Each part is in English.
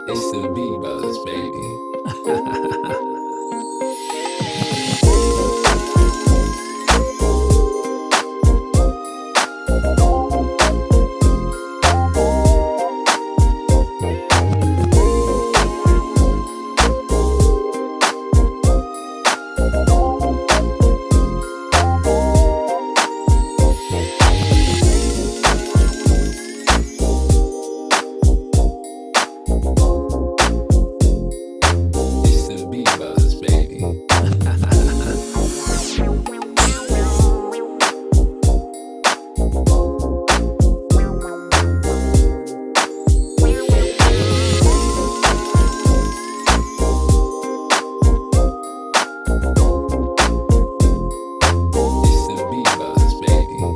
It's the B Brothers, baby. It's the B Brothers, baby. It's the B Brothers, baby.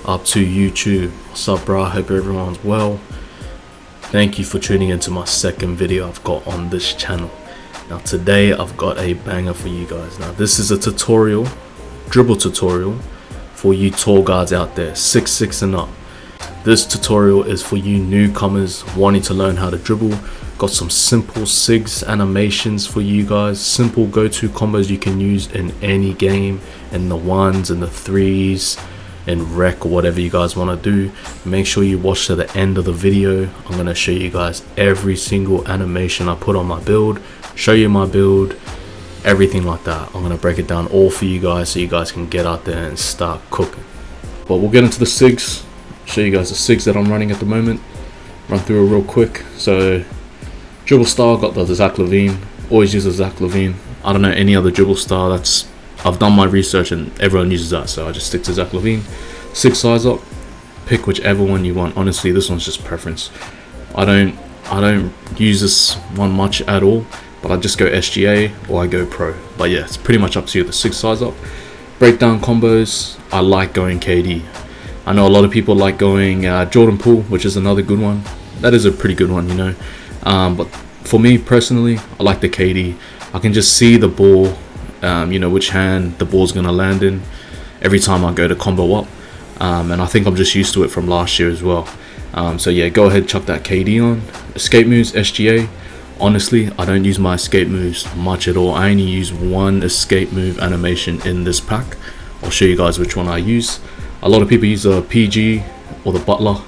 Up to YouTube. What's up, bro? I hope everyone's well. Thank you for tuning into my second video I've got on this channel. Now today I've got a banger for you guys. Now this is a tutorial, dribble tutorial for you tall guards out there, 6'6" and up. This tutorial is for you newcomers wanting to learn how to dribble. Got some simple SIGS animations for you guys, simple go-to combos you can use in any game, in the ones and the threes, in rec or whatever you guys want to do. Make sure you watch to the end of the video. I'm going to show you guys every single animation I put on my build, show you my build, everything like that. I'm going to break it down all for you guys so you guys can get out there and start cooking. But we'll get into the SIGS, show you guys the SIGS that I'm running at the moment, run through it real quick. So dribble style, got the Zach Levine, always use the Zach Levine. I don't know any other dribble style. I've done my research and everyone uses that, so I just stick to Zach Levine. 6 size up, pick whichever one you want. Honestly, this one's just preference. I don't use this one much at all, but I just go SGA or I go pro. But yeah, it's pretty much up to you. The 6 size up. Breakdown combos, I like going KD. I know a lot of people like going Jordan Poole, which is another good one. That is a pretty good one, you know. But for me personally, I like the KD. I can just see the ball, you know, which hand the ball's gonna land in every time I go to combo up, and I think I'm just used to it from last year as well. So yeah, go ahead, chuck that KD on. Escape moves, SGA. Honestly, I don't use my escape moves much at all. I only use one escape move animation in this pack. I'll show you guys which one I use. A lot of people use the PG or the Butler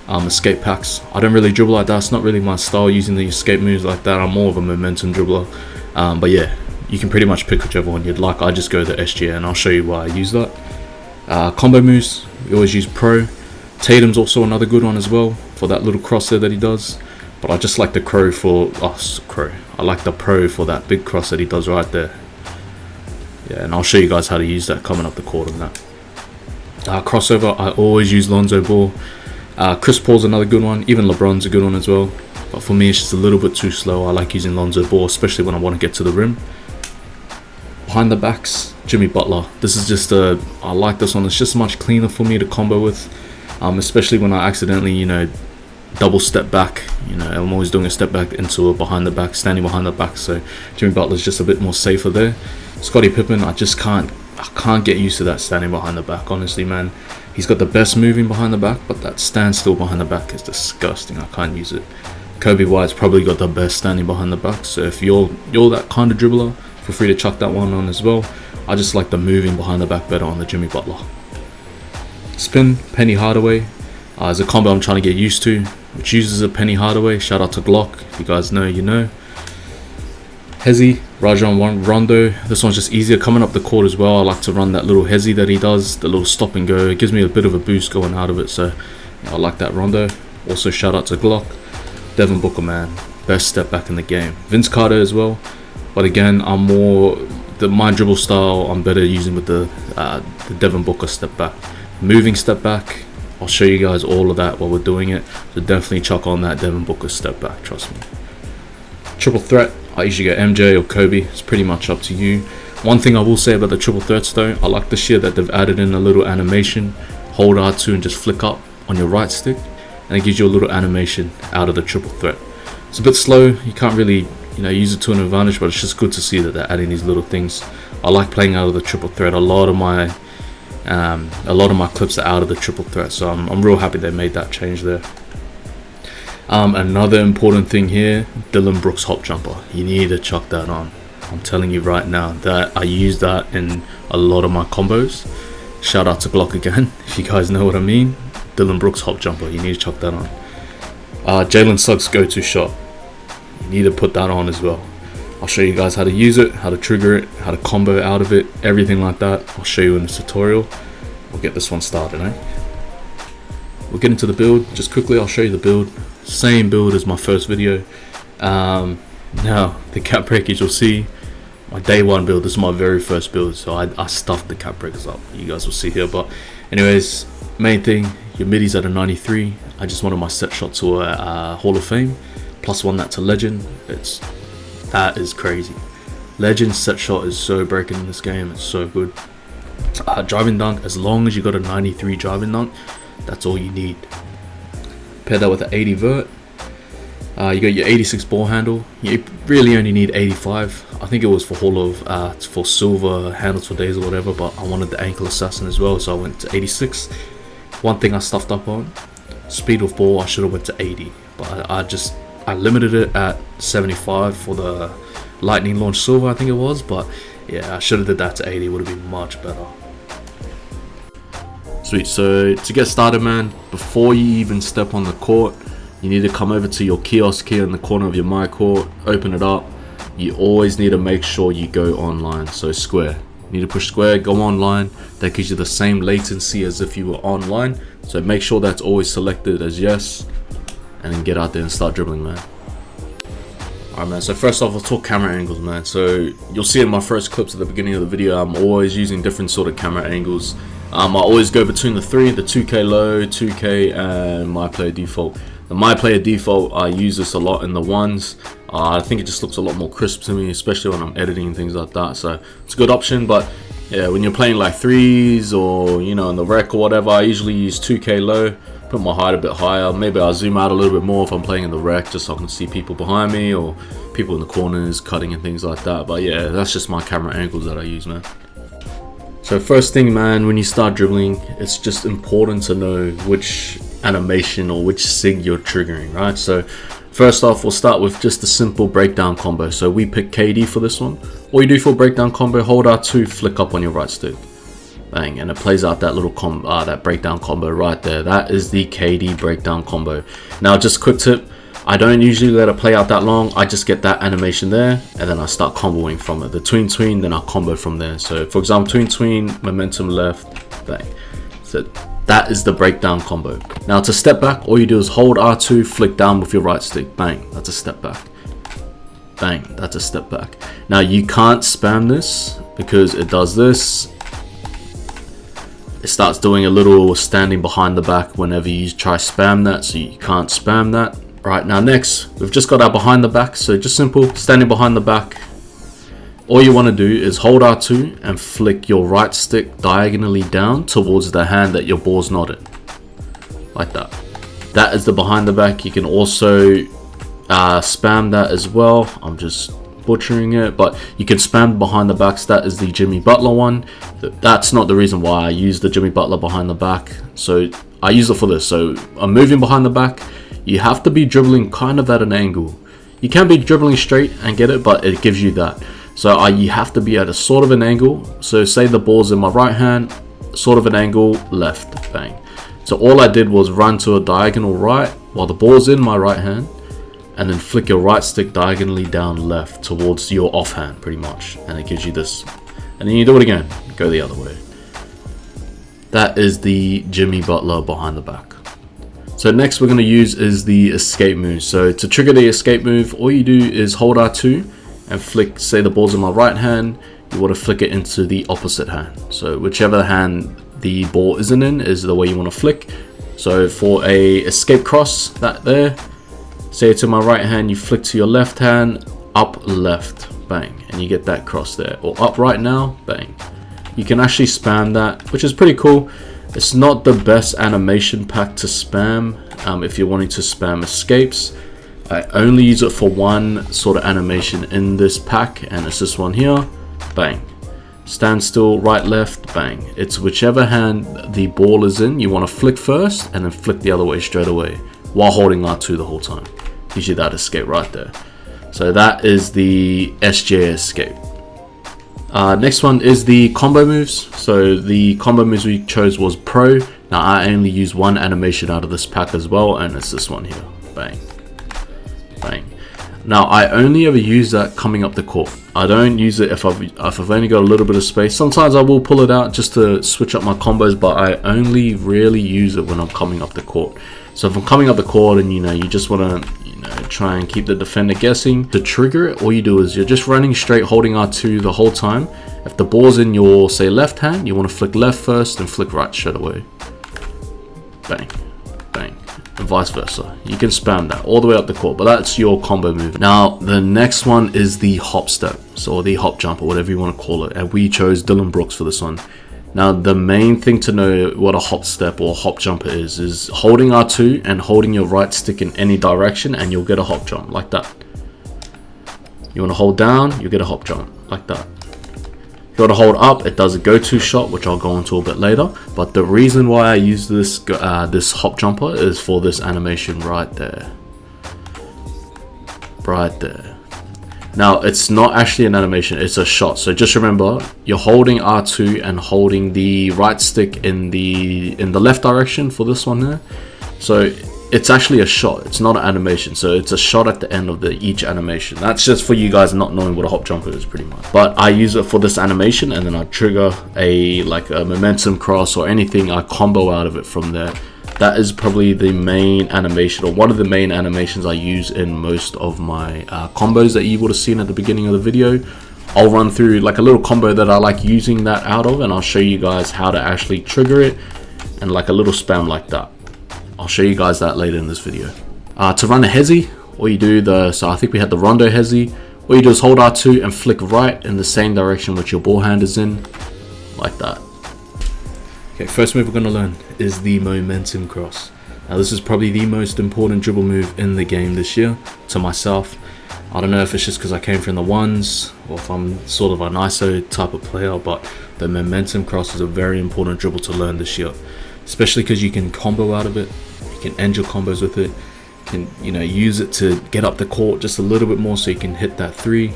escape packs. I don't really dribble like that. It's not really my style using the escape moves like that. I'm more of a momentum dribbler. But yeah, you can pretty much pick whichever one you'd like. I just go the SGA and I'll show you why I use that. Combo moves, we always use pro. Tatum's also another good one as well for that little cross there that he does. But I just like the I like the pro for that big cross that he does right there. Yeah, and I'll show you guys how to use that coming up the court on that. Crossover, I always use Lonzo Ball. Chris Paul's another good one. Even LeBron's a good one as well. But for me, it's just a little bit too slow. I like using Lonzo Ball, especially when I want to get to the rim. Behind the backs, Jimmy Butler. This is just I like this one. It's just much cleaner for me to combo with, especially when I accidentally, you know, double step back. You know, I'm always doing a step back into a behind the back, standing behind the back. So Jimmy Butler's just a bit more safer there. Scottie Pippen, I can't get used to that standing behind the back. Honestly, man, he's got the best moving behind the back, but that standstill behind the back is disgusting. I can't use it. Kobe White's probably got the best standing behind the back. So if you're that kind of dribbler, feel free to chuck that one on as well. I just like the moving behind the back better on the Jimmy Butler. Spin, Penny Hardaway. Is a combo I'm trying to get used to, which uses a Penny Hardaway. Shout out to Glock. If you guys know, you know. Hezi, Rajon Rondo. This one's just easier coming up the court as well. I like to run that little Hezi that he does, the little stop and go. It gives me a bit of a boost going out of it, so yeah, I like that Rondo. Also shout out to Glock. Devin Booker, man, best step back in the game. Vince Carter as well, but again, I'm more my dribble style. I'm better using with the Devin Booker step back, moving step back. I'll show you guys all of that while we're doing it. So definitely chuck on that Devin Booker step back. Trust me. Triple threat. I usually go MJ or Kobe. It's pretty much up to you. One thing I will say about the triple threats though, I like this year that they've added in a little animation. Hold R2 and just flick up on your right stick, and it gives you a little animation out of the triple threat. It's a bit slow. You can't really use it to an advantage, but it's just good to see that they're adding these little things. I like playing out of the triple threat. A lot of my clips are out of the triple threat, so I'm real happy they made that change there. Another important thing here, Dylan Brooks hop jumper. You need to chuck that on. I'm telling you right now that I use that in a lot of my combos. Shout out to Glock again, if you guys know what I mean. Dylan Brooks hop jumper, you need to chuck that on. Jalen Suggs go-to shot, you need to put that on as well. I'll show you guys how to use it, how to trigger it, how to combo out of it, everything like that. I'll show you in this tutorial. We'll get this one started, We'll get into the build. Just quickly, I'll show you the build. Same build as my first video. Now, the cap breakage, you'll see my day one build. This is my very first build, so I stuffed the cap breakers up. You guys will see here, but anyways, main thing, your middies at a 93. I just wanted my set shot to a Hall of Fame, +1 that to legend. That is crazy. Legend set shot is so breaking in this game. It's so good. Driving dunk, as long as you got a 93 driving dunk, that's all you need. Pair that with an 80 vert. You got your 86 ball handle. You really only need 85. I think it was for for silver handles for days or whatever, but I wanted the ankle assassin as well, so I went to 86. One thing I stuffed up on, speed of ball, I should have went to 80, but I limited it at 75 for the lightning launch silver, I think it was. But yeah, I should have did that to 80, would have been much better. Sweet. So to get started, man, before you even step on the court, you need to come over to your kiosk here in the corner of your my court, open it up. You always need to make sure you go online, so square. You need to push square, go online. That gives you the same latency as if you were online, so make sure that's always selected as yes, and then get out there and start dribbling, man. Alright, man, so first off, let's talk camera angles, man. So you'll see in my first clips at the beginning of the video, I'm always using different sort of camera angles. I always go between the 2K low, 2K, and my player default. The my player default, I use this a lot in the ones. I think it just looks a lot more crisp to me, especially when I'm editing and things like that. So it's a good option, but yeah, when you're playing like threes or, you know, in the rec or whatever, I usually use 2K low, put my height a bit higher. Maybe I'll zoom out a little bit more if I'm playing in the rec, just so I can see people behind me or people in the corners cutting and things like that. But yeah, that's just my camera angles that I use, man. So first thing, man, when you start dribbling, it's just important to know which animation or which SIG you're triggering, right? So first off, we'll start with just a simple breakdown combo. So we pick KD for this one. All you do for a breakdown combo, hold R2, flick up on your right stick, bang, and it plays out that little that breakdown combo right there. That is the KD breakdown combo. Now, just a quick tip, I don't usually let it play out that long. I just get that animation there, and then I start comboing from it. The tween, then I'll combo from there. So for example, tween, momentum left, bang. So that is the breakdown combo. Now to step back, all you do is hold R2, flick down with your right stick, bang, that's a step back. Bang, that's a step back. Now you can't spam this because it does this. It starts doing a little standing behind the back whenever you try spam that, so you can't spam that. Right, now next, we've just got our behind the back, so just simple, standing behind the back. All you want to do is hold R2 and flick your right stick diagonally down towards the hand that your ball's not in. Like that. That is the behind the back. You can also spam that as well. I'm just butchering it, but you can spam behind the backs. That is the Jimmy Butler one. That's not the reason why I use the Jimmy Butler behind the back. So I use it for this. So I'm moving behind the back. You have to be dribbling kind of at an angle. You can be dribbling straight and get it, but it gives you that. So you have to be at a sort of an angle. So say the ball's in my right hand, sort of an angle, left, bang. So all I did was run to a diagonal right while the ball's in my right hand, and then flick your right stick diagonally down left towards your offhand, pretty much. And it gives you this. And then you do it again, go the other way. That is the Jimmy Butler behind the back. So next we're going to use is the escape move. So to trigger the escape move, all you do is hold R2 and flick, say the ball's in my right hand, you want to flick it into the opposite hand. So whichever hand the ball isn't in is the way you want to flick. So for a escape cross, that there, say it's in my right hand, you flick to your left hand, up left, bang, and you get that cross there. Or up right now, bang. You can actually spam that, which is pretty cool. It's not the best animation pack to spam if you're wanting to spam escapes. I only use it for one sort of animation in this pack, and it's this one here, bang. stand still, right, left, bang. It's whichever hand the ball is in, you want to flick first and then flick the other way straight away while holding R2 the whole time. Gives you that escape right there. So that is the SJ escape. Next one is the combo moves. So the combo moves we chose was Pro. Now I only use one animation out of this pack as well, and it's this one here. Bang, bang. Now I only ever use that coming up the court. I don't use it if I've only got a little bit of space. Sometimes I will pull it out just to switch up my combos, but I only really use it when I'm coming up the court. So if I'm coming up the court and you just want to try and keep the defender guessing, to trigger it, all you do is you're just running straight, holding R2 the whole time. If the ball's in your, say, left hand, you want to flick left first and flick right straight away. Bang, bang, and vice versa. You can spam that all the way up the court, but that's your combo move. Now the next one is the hop step, so the hop jump, or whatever you want to call it, and we chose Dylan Brooks for this one. Now the main thing to know what a hop step or hop jumper is holding R2 and holding your right stick in any direction, and you'll get a hop jump like that. You want to hold down, you get a hop jump like that. If you want to hold up, it does a go-to shot, which I'll go into a bit later. But the reason why I use this this hop jumper is for this animation right there. Right there. Now it's not actually an animation, it's a shot. So just remember, you're holding R2 and holding the right stick in the left direction for this one there. So it's actually a shot, it's not an animation. So it's a shot at the end of each animation. That's just for you guys not knowing what a hop jumper is pretty much. But I use it for this animation, and then I trigger a momentum cross or anything, I combo out of it from there. That is probably the main animation, or one of the main animations I use in most of my combos that you would have seen at the beginning of the video. I'll run through like a little combo that I like using that out of, and I'll show you guys how to actually trigger it, and like a little spam like that. I'll show you guys that later in this video. To run a hezi, all you do, so I think we had the rondo hezi. All you do is hold R2 and flick right in the same direction which your ball hand is in, like that. Okay, first move we're going to learn is the momentum cross. Now this is probably the most important dribble move in the game this year to myself. I don't know if it's just because I came from the ones, or if I'm sort of an ISO type of player, but the momentum cross is a very important dribble to learn this year. Especially because you can combo out of it, you can end your combos with it, you can use it to get up the court just a little bit more so you can hit that three.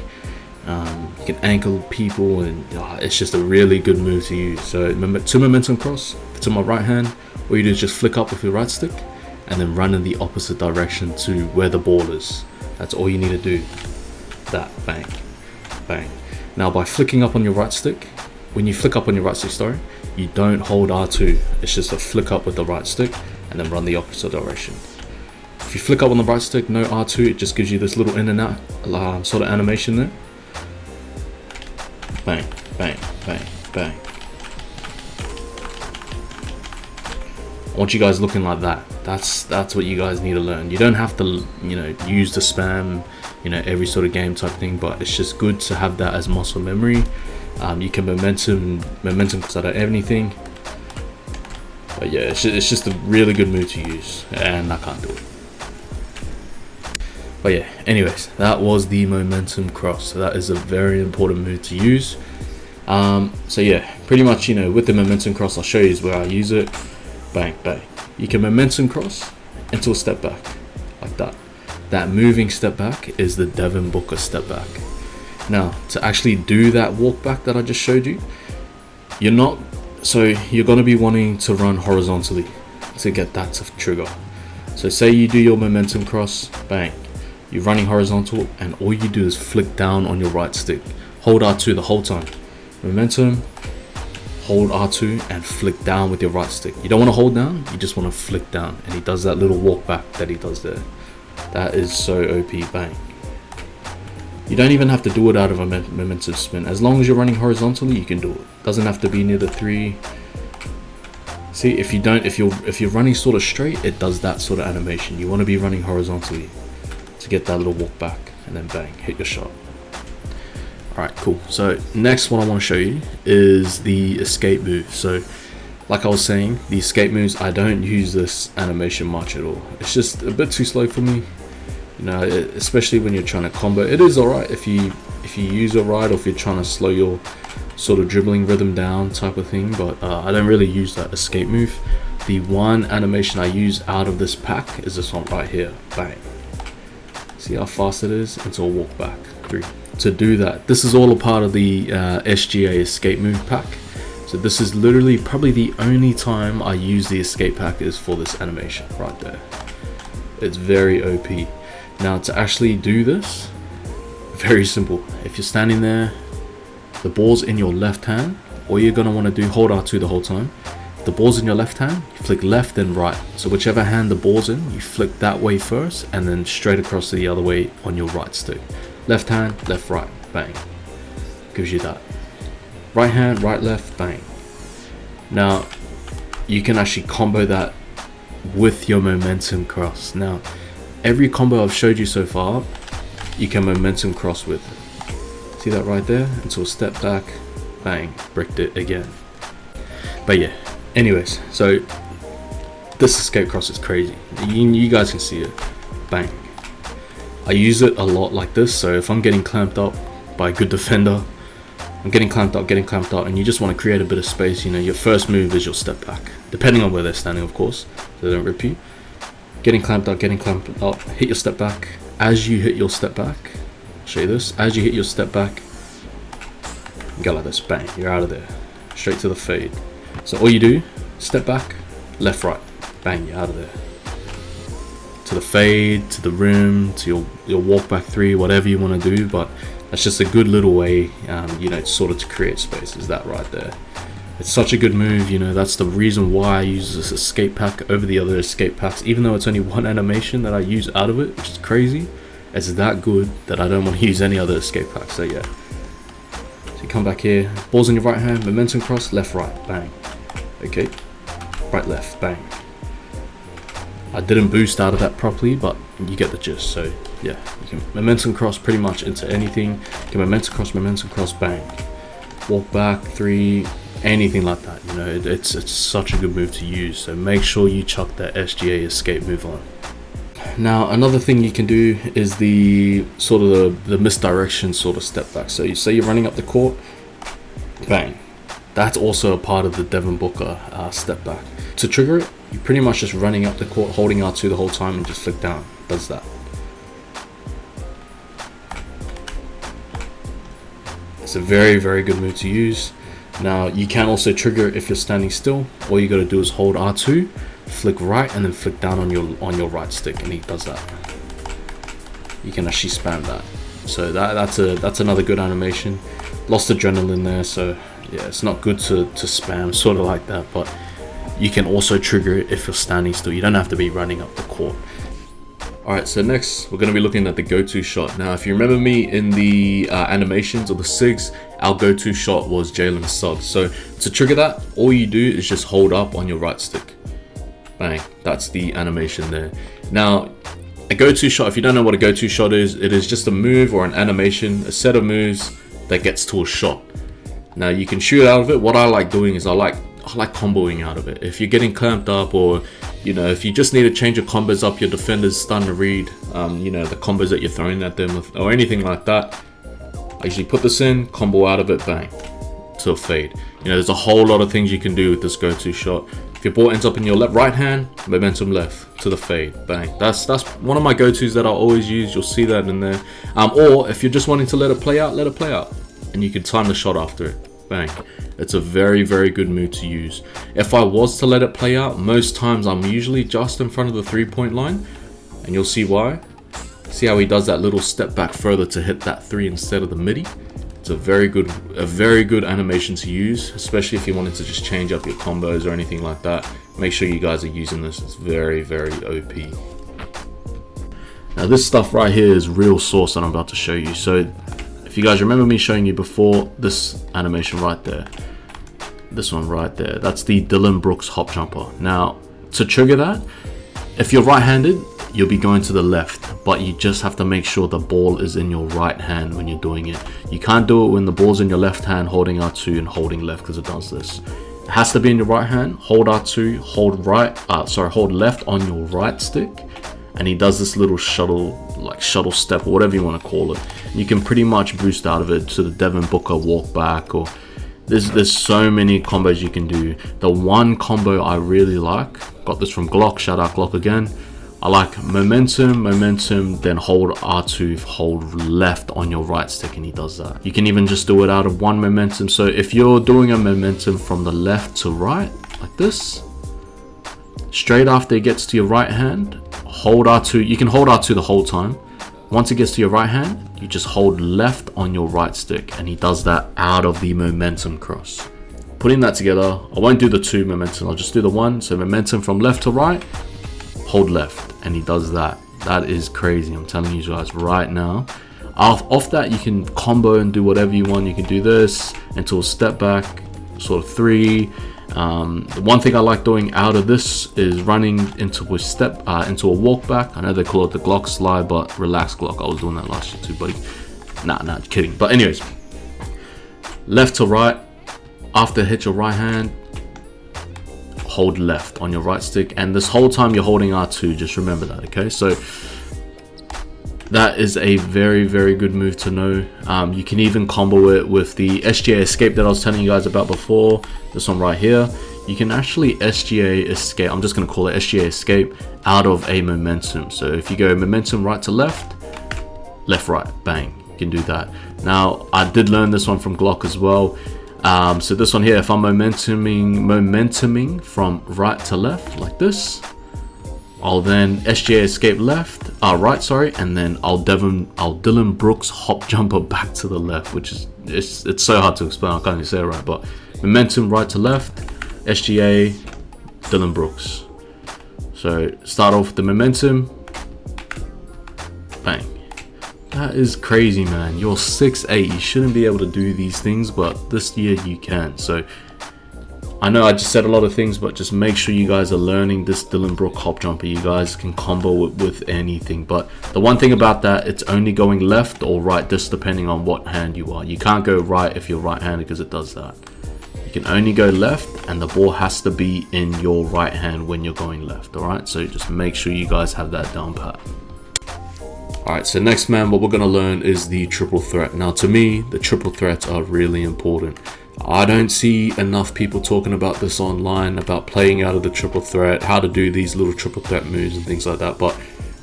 You can ankle people, and it's just a really good move to use. So to momentum cross, to my right hand, all you do is just flick up with your right stick and then run in the opposite direction to where the ball is. That's all you need to do. That, bang, bang. Now by flicking up on your right stick, when you flick up on your right stick, you don't hold R2. It's just a flick up with the right stick and then run the opposite direction. If you flick up on the right stick, no R2, it just gives you this little in and out sort of animation there. Bang, bang, bang, bang. I want you guys looking like that. That's what you guys need to learn. You don't have to, use the spam, every sort of game type thing, but it's just good to have that as muscle memory. You can momentum because I don't have anything. But yeah, it's just a really good move to use, and I can't do it. But yeah, anyways, that was the momentum cross. So that is a very important move to use. So yeah, pretty much, with the momentum cross, I'll show you where I use it. Bang, bang. You can momentum cross into a step back, like that. That moving step back is the Devin Booker step back. Now, to actually do that walk back that I just showed you, you're going to be wanting to run horizontally to get that to trigger. So say you do your momentum cross, bang. You're running horizontal, and all you do is flick down on your right stick. Hold R2 the whole time. Momentum, hold R2 and flick down with your right stick. You don't want to hold down, you just want to flick down. And he does that little walk back that he does there. That is so OP, bang. You don't even have to do it out of a momentum spin. As long as you're running horizontally, you can do it. Doesn't have to be near the three. See, if you're running sort of straight, it does that sort of animation. You want to be running horizontally to get that little walk back, and then bang, hit your shot. Alright, cool. So next one I want to show you is the escape move. So like I was saying, the escape moves, I don't use this animation much at all. It's just a bit too slow for me, especially when you're trying to combo. It is alright if you use it right, or if you're trying to slow sort of dribbling rhythm down type of thing, but I don't really use that escape move. The one animation I use out of this pack is this one right here. Bang. See how fast it is? Into a walk back. 3. To do that, this is all a part of the SGA escape move pack. So this is literally probably the only time I use the escape pack is for this animation right there. It's very OP. Now to actually do this, very simple. If you're standing there, the ball's in your left hand, all you're gonna wanna do, hold R2 the whole time. If the ball's in your left hand, you flick left then right. So whichever hand the ball's in, you flick that way first and then straight across to the other way on your right stick. Left hand, left, right, bang. Gives you that. Right hand, right, left, bang. Now, you can actually combo that with your momentum cross. Now, every combo I've showed you so far, you can momentum cross with. See that right there? Until step back, bang, bricked it again. But yeah, anyways, so this escape cross is crazy. You guys can see it, bang. I use it a lot like this, so if I'm getting clamped up by a good defender, I'm getting clamped up, and you just want to create a bit of space, you know, your first move is your step back, depending on where they're standing, of course, so they don't rip you. Getting clamped up, hit your step back. As you hit your step back, I'll show you this, as you hit your step back, you go like this, bang, you're out of there, straight to the fade. So all you do, step back, left, right, bang, you're out of there. To the fade, to the rim, to your walk back 3, whatever you want to do, but that's just a good little way, you know, sort of to create space, is that right there. It's such a good move, you know, that's the reason why I use this escape pack over the other escape packs, even though it's only one animation that I use out of it, which is crazy. It's that good that I don't want to use any other escape pack, so yeah. So you come back here, ball's in your right hand, momentum cross, left, right, bang. Okay, right, left, bang. I didn't boost out of that properly, but you get the gist. So yeah, you can momentum cross pretty much into anything. You can momentum cross, bang. Walk back 3, anything like that. You know, it's such a good move to use. So make sure you chuck that SGA escape move on. Now another thing you can do is the sort of the misdirection sort of step back. So you say you're running up the court, bang. That's also a part of the Devin Booker step back. To trigger it, you're pretty much just running up the court, holding R2 the whole time and just flick down. Does that. It's a very, very good move to use. Now you can also trigger it if you're standing still. All you gotta do is hold R2, flick right, and then flick down on your right stick, and he does that. You can actually spam that. So that's another good animation. Lost adrenaline there, so yeah, it's not good to spam sort of like that, but you can also trigger it if you're standing still. You don't have to be running up the court. Alright, so next we're going to be looking at the go-to shot. Now if you remember me in the animations or the SIGS, our go-to shot was Jalen Suggs. So to trigger that, all you do is just hold up on your right stick. Bang, that's the animation there. Now a go-to shot, if you don't know what a go-to shot is, it is just a move or an animation, a set of moves that gets to a shot. Now you can shoot out of it. What I like doing is I like comboing out of it. If you're getting clamped up, or you know, if you just need to change your combos up, your defender's starting to read you know, the combos that you're throwing at them or anything like that, I usually put this in, combo out of it, bang, to a fade. You know, there's a whole lot of things you can do with this go-to shot. If your ball ends up in your right hand, momentum left to the fade, bang. That's one of my go-tos that I always use. You'll see that in there. Or if you're just wanting to let it play out, and you can time the shot after it, bang. It's a very, very good move to use. If I was to let it play out, most times I'm usually just in front of the 3-point line, and you'll see why. See how he does that little step back further to hit that 3 instead of the midi. It's a very good animation to use, especially if you wanted to just change up your combos or anything like that. Make sure you guys are using this. It's very, very OP. Now this stuff right here is real sauce that I'm about to show you. So if you guys remember me showing you before, this animation right there, this one right there, that's the Dillon Brooks hop jumper. Now to trigger that, if you're right-handed, you'll be going to the left, but you just have to make sure the ball is in your right hand when you're doing it. You can't do it when the ball's in your left hand, holding R2 and holding left, because it does this. It has to be in your right hand, hold R2, hold left on your right stick, and he does this little shuttle step, or whatever you want to call it. You can pretty much boost out of it to the Devin Booker walk back, or There's so many combos you can do. The one combo I really like, got this from Glock, shout out Glock again. I like momentum, then hold R2, hold left on your right stick, and he does that. You can even just do it out of one momentum. So if you're doing a momentum from the left to right, like this, straight after it gets to your right hand, hold R2. You can hold R2 the whole time. Once it gets to your right hand, you just hold left on your right stick, and he does that out of the momentum cross. Putting that together, I won't do the two momentum, I'll just do the one. So momentum from left to right, hold left, and he does that. That is crazy, I'm telling you guys right now. Off that, you can combo and do whatever you want. You can do this into a step back, sort of 3. The one thing I like doing out of this is running into a into a walk back. I know they call it the Glock slide, but relax Glock, I was doing that last year too, buddy. Nah, kidding. But anyways, left to right, after hit your right hand, hold left on your right stick, and this whole time you're holding R2, just remember that, okay? So that is a very, very good move to know. You can even combo it with the SGA escape that I was telling you guys about before. This one right here. You can actually SGA escape, I'm just going to call it SGA escape, out of a momentum. So if you go momentum right to left, left, right, bang, you can do that. Now, I did learn this one from Glock as well. So this one here, if I'm momentuming from right to left like this, I'll then SGA escape right, sorry, and then I'll Dylan Brooks hop jumper back to the left, which is it's so hard to explain. I can't even say it right, but momentum right to left, SGA, Dylan Brooks. So start off with the momentum, bang. That is crazy, man. You're 6'8", you shouldn't be able to do these things, but this year you can. So I know I just said a lot of things, but just make sure you guys are learning this Dylan Brook hop jumper. You guys can combo it with anything, but the one thing about that, it's only going left or right, just depending on what hand you are. You can't go right if you're right-handed, because it does that. You can only go left, and the ball has to be in your right hand when you're going left. All right, so just make sure you guys have that down pat. All right, so next, man, what we're going to learn is the triple threat. Now, to me, the triple threats are really important. I don't see enough people talking about this online, about playing out of the triple threat, how to do these little triple threat moves and things like that. But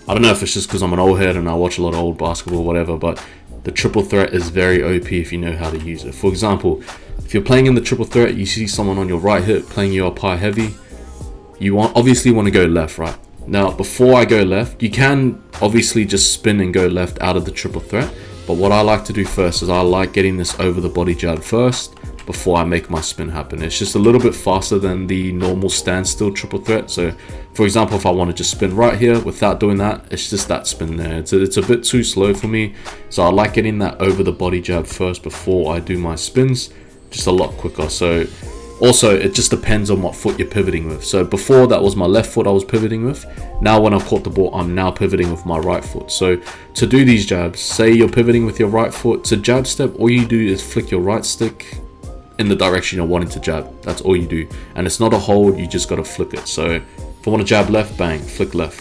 I don't know if it's just because I'm an old head and I watch a lot of old basketball or whatever, but the triple threat is very OP if you know how to use it. For example, if you're playing in the triple threat, you see someone on your right hip playing you up high heavy, you obviously want to go left, right? Now, before I go left, you can obviously just spin and go left out of the triple threat. But what I like to do first is I like getting this over the body jab first before I make my spin happen. It's just a little bit faster than the normal standstill triple threat. So, for example, if I want to just spin right here without doing that, it's just that spin there. It's a bit too slow for me. So I like getting that over the body jab first before I do my spins, just a lot quicker. So also, it just depends on what foot you're pivoting with. So before, that was my left foot I was pivoting with. Now when I've caught the ball, I'm now pivoting with my right foot. So to do these jabs, say you're pivoting with your right foot, to jab step, all you do is flick your right stick in the direction you're wanting to jab. That's all you do. And it's not a hold, you just got to flick it. So if I want to jab left, bang, flick left,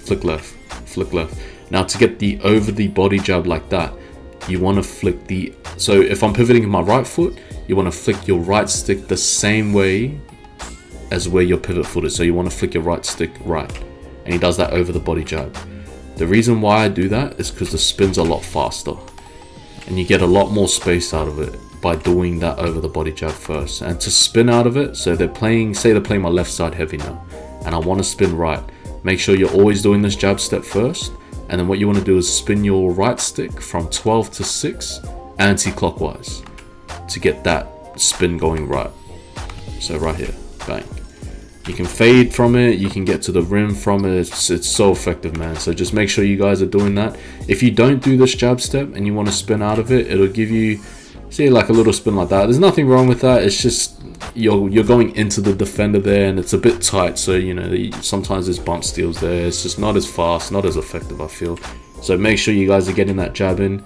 flick left, flick left. Now to get the over the body jab like that, you want to flick the, so if I'm pivoting with my right foot, you want to flick your right stick the same way as where your pivot foot is. So you want to flick your right stick right. And he does that over the body jab. The reason why I do that is because the spin's a lot faster. And you get a lot more space out of it by doing that over the body jab first. And to spin out of it, so they're playing, say they're playing my left side heavy now, and I want to spin right. Make sure you're always doing this jab step first. And then what you want to do is spin your right stick from 12 to 6 anti-clockwise to get that spin going right. So right here, bang. You can fade from it, you can get to the rim from it. It's so effective, man. So just make sure you guys are doing that. If you don't do this jab step and you want to spin out of it, it'll give you, see, like a little spin like that. There's nothing wrong with that. It's just you're going into the defender there, and it's a bit tight. So you know, sometimes there's bump steals there. It's just not as fast, not as effective, I feel. So make sure you guys are getting that jab in.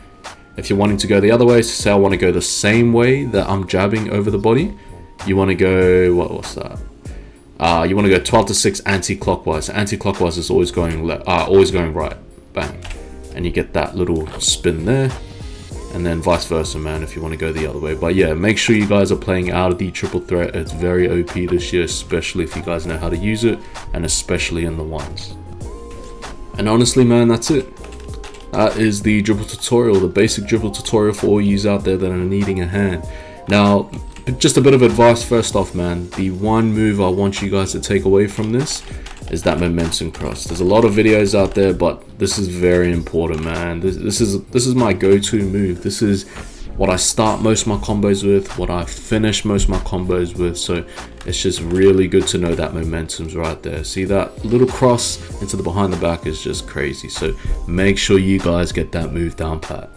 If you're wanting to go the other way, so say I want to go the same way that I'm jabbing over the body, you want to go, what's that? You want to go 12 to 6 anti-clockwise. Anti-clockwise is always going right, bang, and you get that little spin there. and then vice versa, man, if you want to go the other way. But yeah, make sure you guys are playing out of the triple threat. It's very OP this year, especially if you guys know how to use it, and especially in the ones. And honestly, man, that's it. That is the dribble tutorial, the basic dribble tutorial for all yous out there that are needing a hand. Now, just a bit of advice first off, man. The one move I want you guys to take away from this is that momentum cross. There's a lot of videos out there, but this is very important, man. This is my go-to move. This is what I start most of my combos with, what I finish most of my combos with. So it's just really good to know that momentum's right there. See that little cross into the behind the back is just crazy. So make sure you guys get that move down pat.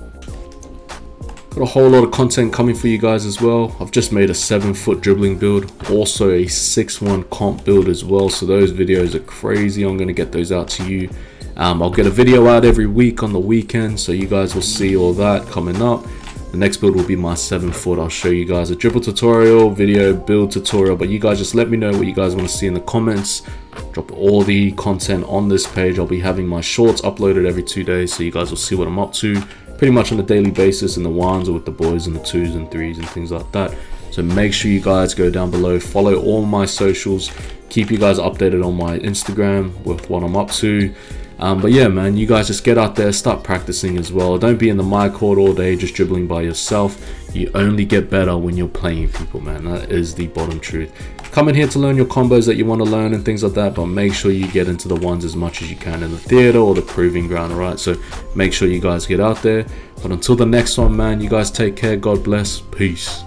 Got a whole lot of content coming for you guys as well. I've just made a 7-foot dribbling build, also a 6-1 comp build as well. So those videos are crazy. I'm going to get those out to you. I'll get a video out every week on the weekend, so you guys will see all that coming up. The next build will be my 7-foot. I'll show you guys a dribble tutorial, video, build tutorial, but you guys just let me know what you guys want to see in the comments. Drop all the content on this page. I'll be having my shorts uploaded every 2 days, so you guys will see what I'm up to pretty much on a daily basis in the ones or with the boys and the 2s and 3s and things like that. So make sure you guys go down below, follow all my socials, keep you guys updated on my Instagram with what I'm up to. But yeah, man, you guys just get out there, start practicing as well. Don't be in the my court all day just dribbling by yourself. You only get better when you're playing people, man. That is the bottom truth. Come in here to learn your combos that you want to learn and things like that, but make sure you get into the ones as much as you can in the theater or the proving ground, alright? So make sure you guys get out there. But until the next one, man, you guys take care. God bless. Peace.